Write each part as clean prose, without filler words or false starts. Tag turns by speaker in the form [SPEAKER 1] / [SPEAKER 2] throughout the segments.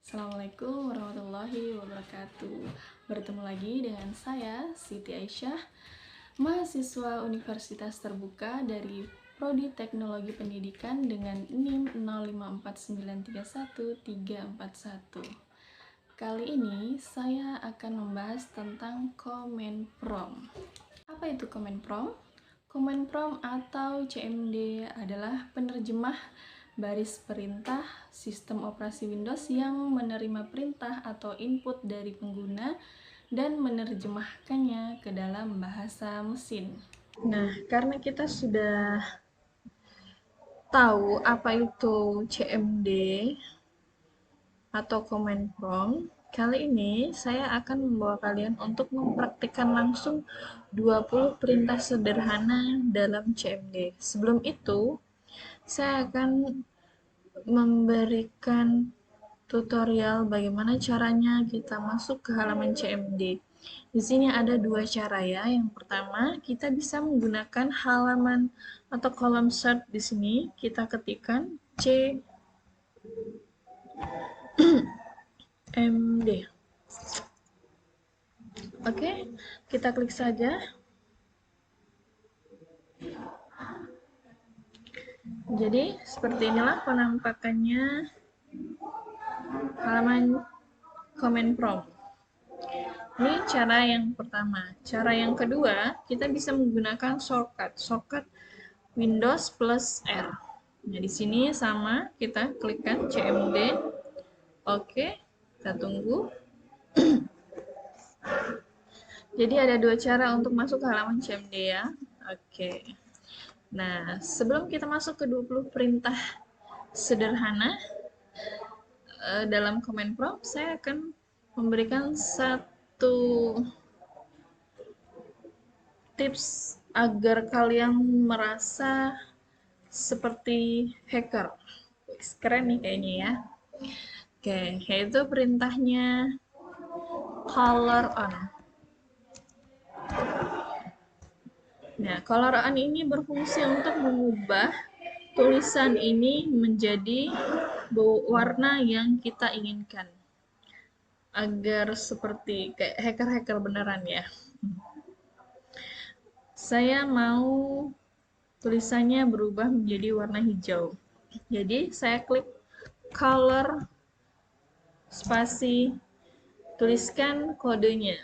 [SPEAKER 1] Assalamualaikum warahmatullahi wabarakatuh. Bertemu lagi dengan saya, Siti Aisyah, mahasiswa Universitas Terbuka dari Prodi Teknologi Pendidikan dengan NIM 054931341. Kali ini saya akan membahas tentang Command Prompt. Apa itu Command Prompt? Command Prompt atau CMD adalah penerjemah baris perintah sistem operasi Windows yang menerima perintah atau input dari pengguna dan menerjemahkannya ke dalam bahasa mesin. Nah, karena kita sudah tahu apa itu CMD atau Command Prompt, kali ini saya akan membawa kalian untuk mempraktikkan langsung 20 perintah sederhana dalam CMD. Sebelum itu, saya akan memberikan tutorial bagaimana caranya kita masuk ke halaman CMD. Di sini ada dua cara ya. Yang pertama, kita bisa menggunakan halaman atau kolom search di sini. Kita ketikkan CMD. Oke, kita klik saja. Jadi, seperti inilah penampakannya halaman Command Prompt. Ini cara yang pertama. Cara yang kedua, kita bisa menggunakan shortcut Windows plus R. Nah, di sini sama, kita klikkan CMD. Oke, kita tunggu. Jadi ada dua cara untuk masuk ke halaman CMD ya. Oke. Nah, sebelum kita masuk ke 20 perintah sederhana dalam Command Prompt, saya akan memberikan satu tips agar kalian merasa seperti hacker. Keren nih kayaknya ya. Oke, yaitu perintahnya color on. Nah, color on ini berfungsi untuk mengubah tulisan ini menjadi warna yang kita inginkan. Agar seperti kayak hacker-hacker beneran ya. Saya mau tulisannya berubah menjadi warna hijau. Jadi, saya klik color spasi tuliskan kodenya.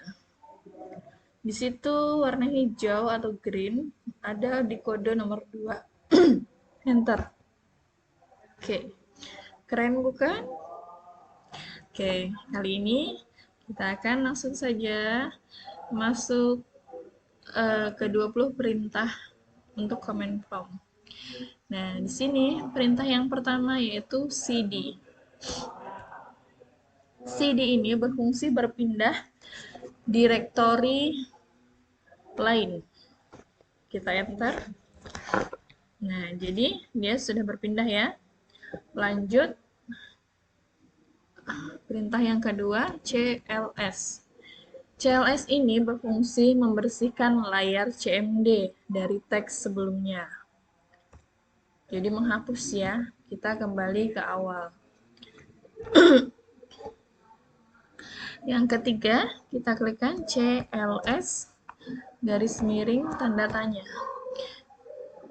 [SPEAKER 1] Di situ warna hijau atau green ada di kode nomor 2. Enter. Oke. Keren bukan? Oke, kali ini kita akan langsung saja masuk ke 20 perintah untuk Command Prompt. Nah, di sini perintah yang pertama yaitu cd. cd ini berfungsi berpindah direktori lain. Kita enter. Nah, jadi dia sudah berpindah ya. Lanjut. Perintah yang kedua, cls. CLS ini berfungsi membersihkan layar CMD dari teks sebelumnya. Jadi menghapus ya. Kita kembali ke awal. Yang ketiga, kita klikkan CLS garis miring tanda tanya.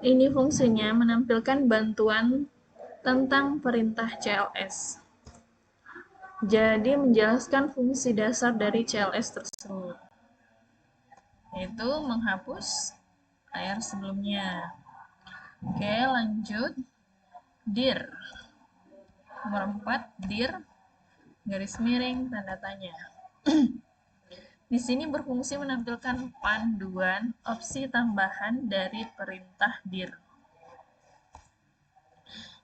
[SPEAKER 1] Ini fungsinya menampilkan bantuan tentang perintah CLS. Jadi menjelaskan fungsi dasar dari CLS tersebut, yaitu menghapus layar sebelumnya. Oke, lanjut. Dir. Nomor 4, dir garis miring tanda tanya. Di sini berfungsi menampilkan panduan opsi tambahan dari perintah dir.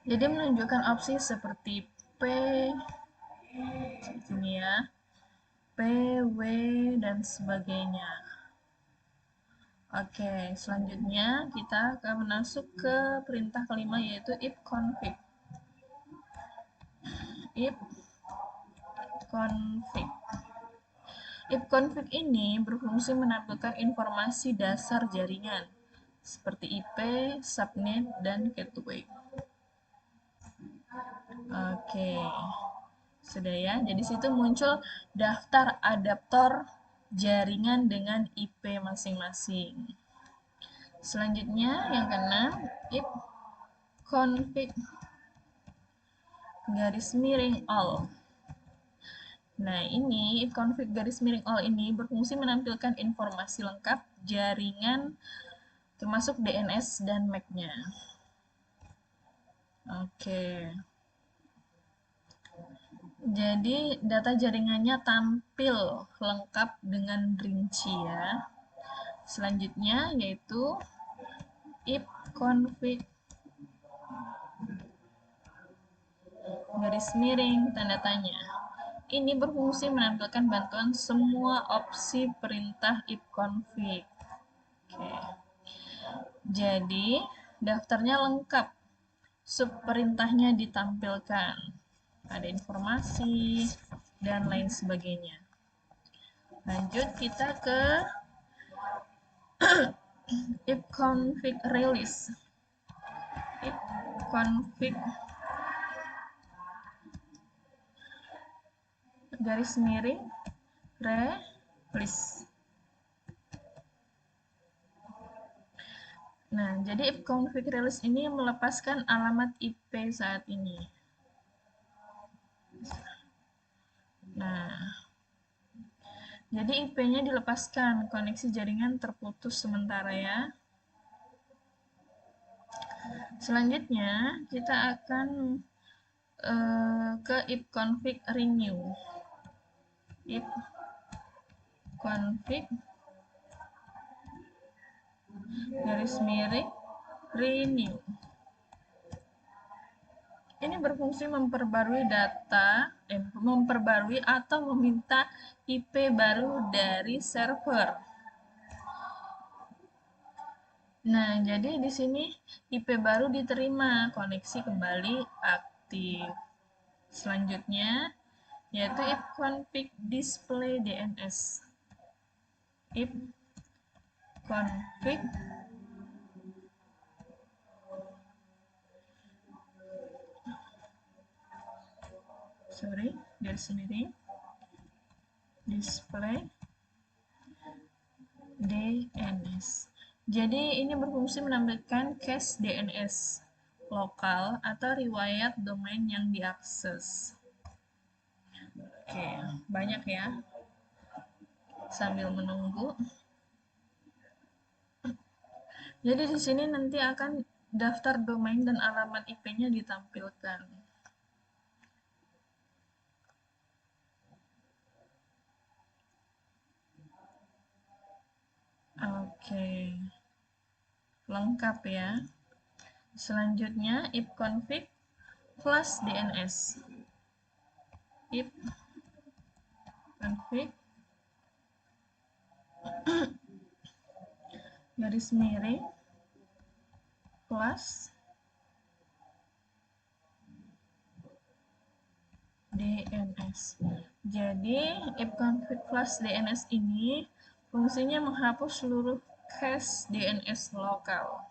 [SPEAKER 1] Jadi menunjukkan opsi seperti P, ini ya, P, W, dan sebagainya. Oke, selanjutnya kita akan masuk ke perintah kelima yaitu ifconfig. Ifconfig ini berfungsi menampilkan informasi dasar jaringan seperti IP, subnet, dan gateway. Oke, Sudah ya, jadi situ muncul daftar adaptor jaringan dengan IP masing-masing. Selanjutnya yang keenam, if config garis miring all. Nah, ini if config garis miring all ini berfungsi menampilkan informasi lengkap jaringan termasuk DNS dan MAC-nya. Oke. Jadi data jaringannya tampil lengkap dengan rinci ya. Selanjutnya yaitu if config garis miring tanda tanya. Ini berfungsi menampilkan bantuan semua opsi perintah if config. Oke. Jadi daftarnya lengkap, subperintahnya ditampilkan, ada informasi dan lain sebagainya. Lanjut kita ke if config release. If config garis miring release. Nah, jadi if config release ini melepaskan alamat IP saat ini. Nah, jadi IP-nya dilepaskan, koneksi jaringan terputus sementara ya. Selanjutnya, kita akan ke if config renew. If config garis miring renew. Ini berfungsi memperbarui data, memperbarui atau meminta IP baru dari server. Nah, jadi di sini IP baru diterima, koneksi kembali aktif. Selanjutnya, yaitu if config display DNS. If config garis miring display DNS. Jadi ini berfungsi menampilkan cache DNS lokal atau riwayat domain yang diakses. Oke, banyak ya. Sambil menunggu. Jadi di sini nanti akan daftar domain dan alamat IP-nya ditampilkan. Oke. Lengkap ya. Selanjutnya if config flash DNS. If config garis miring flash DNS. Jadi if config flash DNS ini fungsinya menghapus seluruh cache DNS lokal.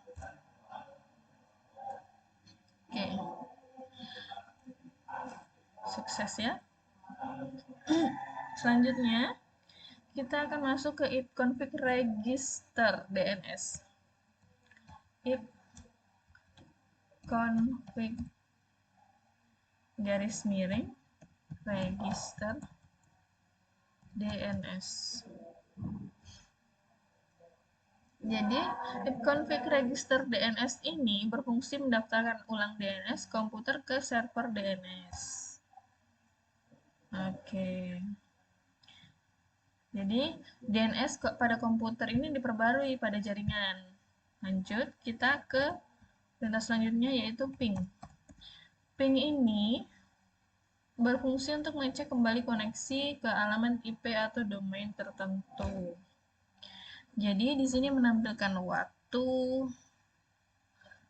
[SPEAKER 1] Oke. Sukses ya. Selanjutnya kita akan masuk ke if config register DNS. If config garis miring register DNS. Jadi, if config register DNS ini berfungsi mendaftarkan ulang DNS komputer ke server DNS. Oke. Jadi, DNS pada komputer ini diperbarui pada jaringan. Lanjut, kita ke perintah selanjutnya yaitu ping. Ping ini berfungsi untuk mengecek kembali koneksi ke alamat IP atau domain tertentu. Jadi, di sini menampilkan waktu,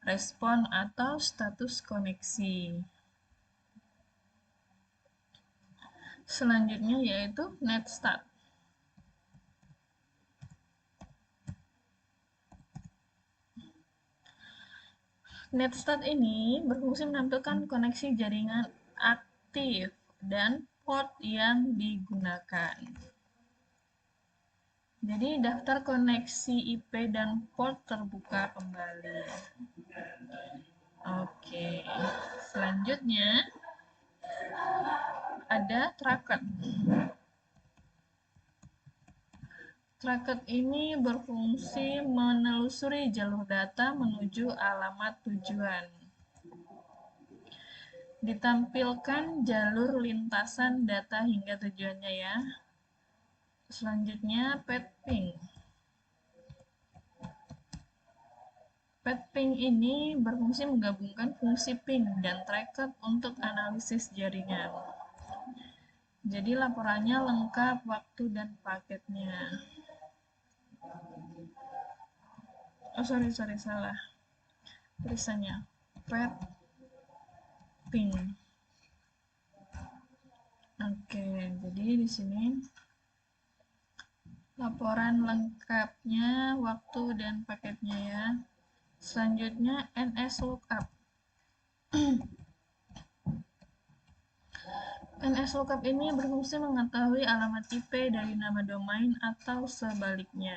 [SPEAKER 1] respon, atau status koneksi. Selanjutnya yaitu netstart. Netstart ini berfungsi menampilkan koneksi jaringan aktif dan port yang digunakan. Jadi daftar koneksi IP dan port terbuka kembali. Oke, selanjutnya ada Tracket. Tracket ini berfungsi menelusuri jalur data menuju alamat tujuan. Ditampilkan jalur lintasan data hingga tujuannya ya. Selanjutnya path-ping. Path-ping ini berfungsi menggabungkan fungsi ping dan tracket untuk analisis jaringan. Jadi laporannya lengkap waktu dan paketnya. Oh sorry salah. Tulisannya path-ping. Oke, jadi di sini laporan lengkapnya, waktu dan paketnya ya. Selanjutnya NS lookup. NS lookup ini berfungsi mengetahui alamat IP dari nama domain atau sebaliknya.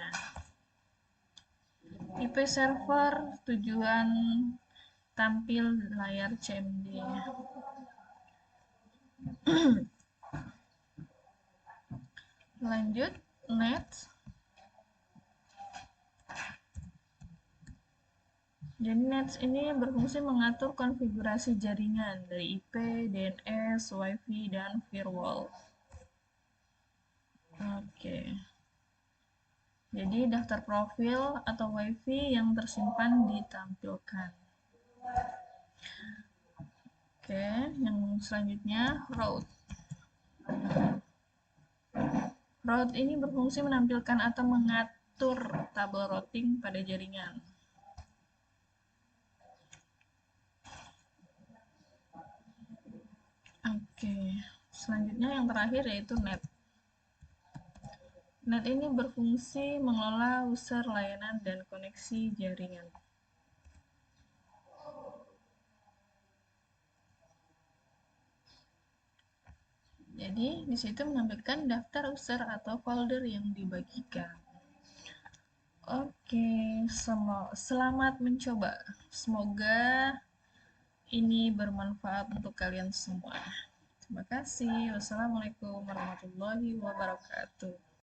[SPEAKER 1] IP server tujuan tampil layar CMD. Lanjut, net. Jadi nets ini berfungsi mengatur konfigurasi jaringan dari IP, DNS, WiFi, dan firewall. Oke. Jadi daftar profil atau WiFi yang tersimpan ditampilkan. Oke, yang selanjutnya route. Route ini berfungsi menampilkan atau mengatur tabel routing pada jaringan. Oke, selanjutnya yang terakhir yaitu net. Net ini berfungsi mengelola user layanan dan koneksi jaringan. Jadi, di situ menampilkan daftar user atau folder yang dibagikan. Oke, selamat mencoba. Semoga ini bermanfaat untuk kalian semua. Terima kasih. Wassalamualaikum warahmatullahi wabarakatuh.